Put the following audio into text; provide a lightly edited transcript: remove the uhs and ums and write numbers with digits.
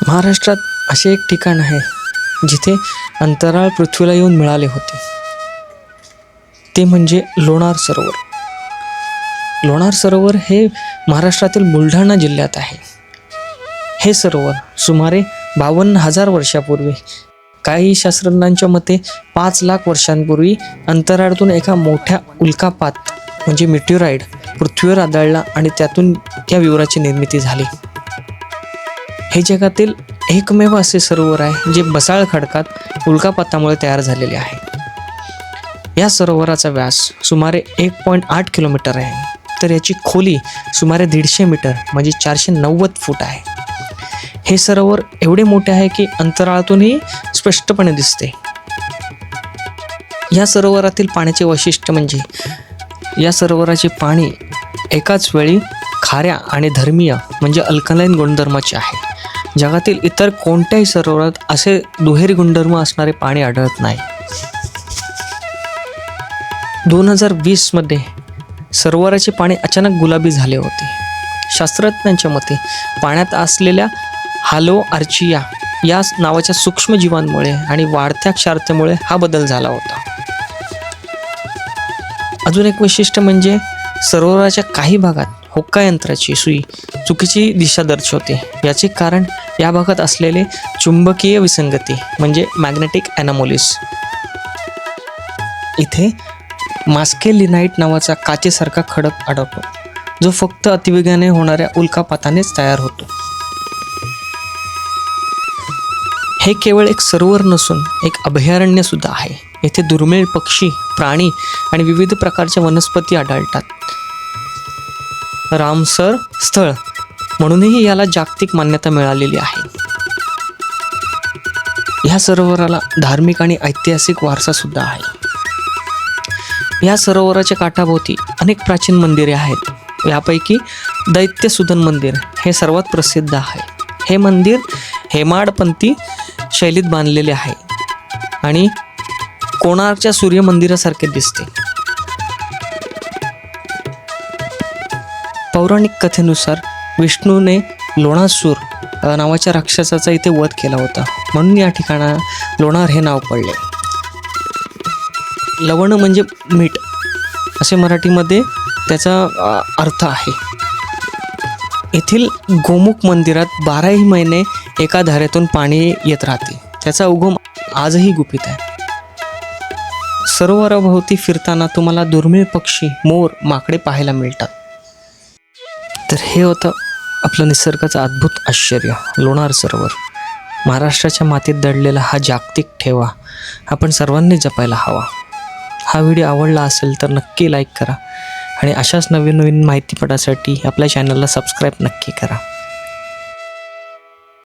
महाराष्ट्रात असे एक ठिकाण आहे जिथे अंतराळ पृथ्वीला येऊन मिळाले होते, ते म्हणजे लोणार सरोवर. लोणार सरोवर हे महाराष्ट्रातील बुलढाणा जिल्ह्यात आहे. हे सरोवर सुमारे 52,000 वर्षापूर्वी, काही शास्त्रज्ञांच्या मते 5 लाख वर्षांपूर्वी अंतराळातून एका मोठ्या उल्कापात म्हणजे मेटिओराइड पृथ्वीवर आदळला आणि त्यातून या विवराची निर्मिती झाली. हे जगातील एकमेव असे सरोवर आहे जे बसाळ खडकात उल्कापातामुळे तयार झालेले आहे. या सरोवराचा व्यास सुमारे 1.8 किलोमीटर आहे, तर याची खोली सुमारे 150 मीटर म्हणजे 490 फूट आहे. हे सरोवर एवढे मोठे आहे की अंतराळातूनही स्पष्टपणे दिसते. या सरोवरातील पाण्याचे वैशिष्ट्य म्हणजे या सरोवराचे पाणी एकाच वेळी खाऱ्या आणि धर्मीय म्हणजे अल्कलाईन गुणधर्माचे आहे. जगातील इतर कोणत्याही सरोवरात असे दुहेरी गुणधर्म असणारे पाणी आढळत नाही. 2020 मध्ये सरोवराचे पाणी अचानक गुलाबी झाले होते. शास्त्रज्ञांच्या मते पाण्यात असलेल्या हालो आर्चिया या नावाच्या सूक्ष्मजीवांमुळे आणि वाढत्या क्षारतेमुळे हा बदल झाला होता. अजून एक वैशिष्ट्य म्हणजे सरोवराच्या काही भागात होक्का यंत्राची सुई चुकीची दिशा दर्शवते. याचे कारण या भागात असलेले चुंबकीय विसंगती म्हणजे मॅग्नेटिक ॲनोमॅलीज. इथे मास्केलिनाइट नावाचा काचेसारखा खडक आढळतो, जो फक्त अतिवेगाने होणाऱ्या उल्कापातानेच तयार होतो. हे केवळ एक सरोवर नसून एक अभयारण्य सुद्धा आहे. येथे दुर्मिळ पक्षी, प्राणी आणि विविध प्रकारच्या वनस्पती आढळतात. रामसर स्थळ म्हणूनही याला जागतिक मान्यता मिळालेली आहे. ह्या सरोवराला धार्मिक आणि ऐतिहासिक वारसा सुद्धा आहे. या सरोवराच्या काठाभोवती अनेक प्राचीन मंदिरे आहेत. यापैकी दैत्यसुदन मंदिर हे सर्वात प्रसिद्ध आहे. हे मंदिर हेमाडपंथी शैलीत बांधलेले आहे आणि कोणार्कच्या सूर्य मंदिरासारखे दिसते. पौराणिक कथेनुसार विष्णूने लोणासूर नावाच्या राक्षसाचा इथे वध केला होता, म्हणून या ठिकाणा लोणार हे नाव पडले. लवण म्हणजे मीठ असे मराठीमध्ये त्याचा अर्थ आहे. येथील गोमुख मंदिरात 12ही महिने एका धारेतून पाणी येत राहते. त्याचा उगम आजही गुपित आहे. सरोवराभोवती फिरताना तुम्हाला दुर्मिळ पक्षी, मोर, माकडे पाहायला मिळतात. तर हे होतं आपलं निसर्गाचं अद्भुत आश्चर्य लोणार सरोवर. महाराष्ट्राच्या मातीत दडलेला हा जागतिक ठेवा आपण सर्वांनी जपायला हवा. हा व्हिडिओ आवडला असेल तर नक्की लाईक करा आणि अशाच नवीन नवीन माहितीपटासाठी आपल्या चॅनलला सबस्क्राईब नक्की करा.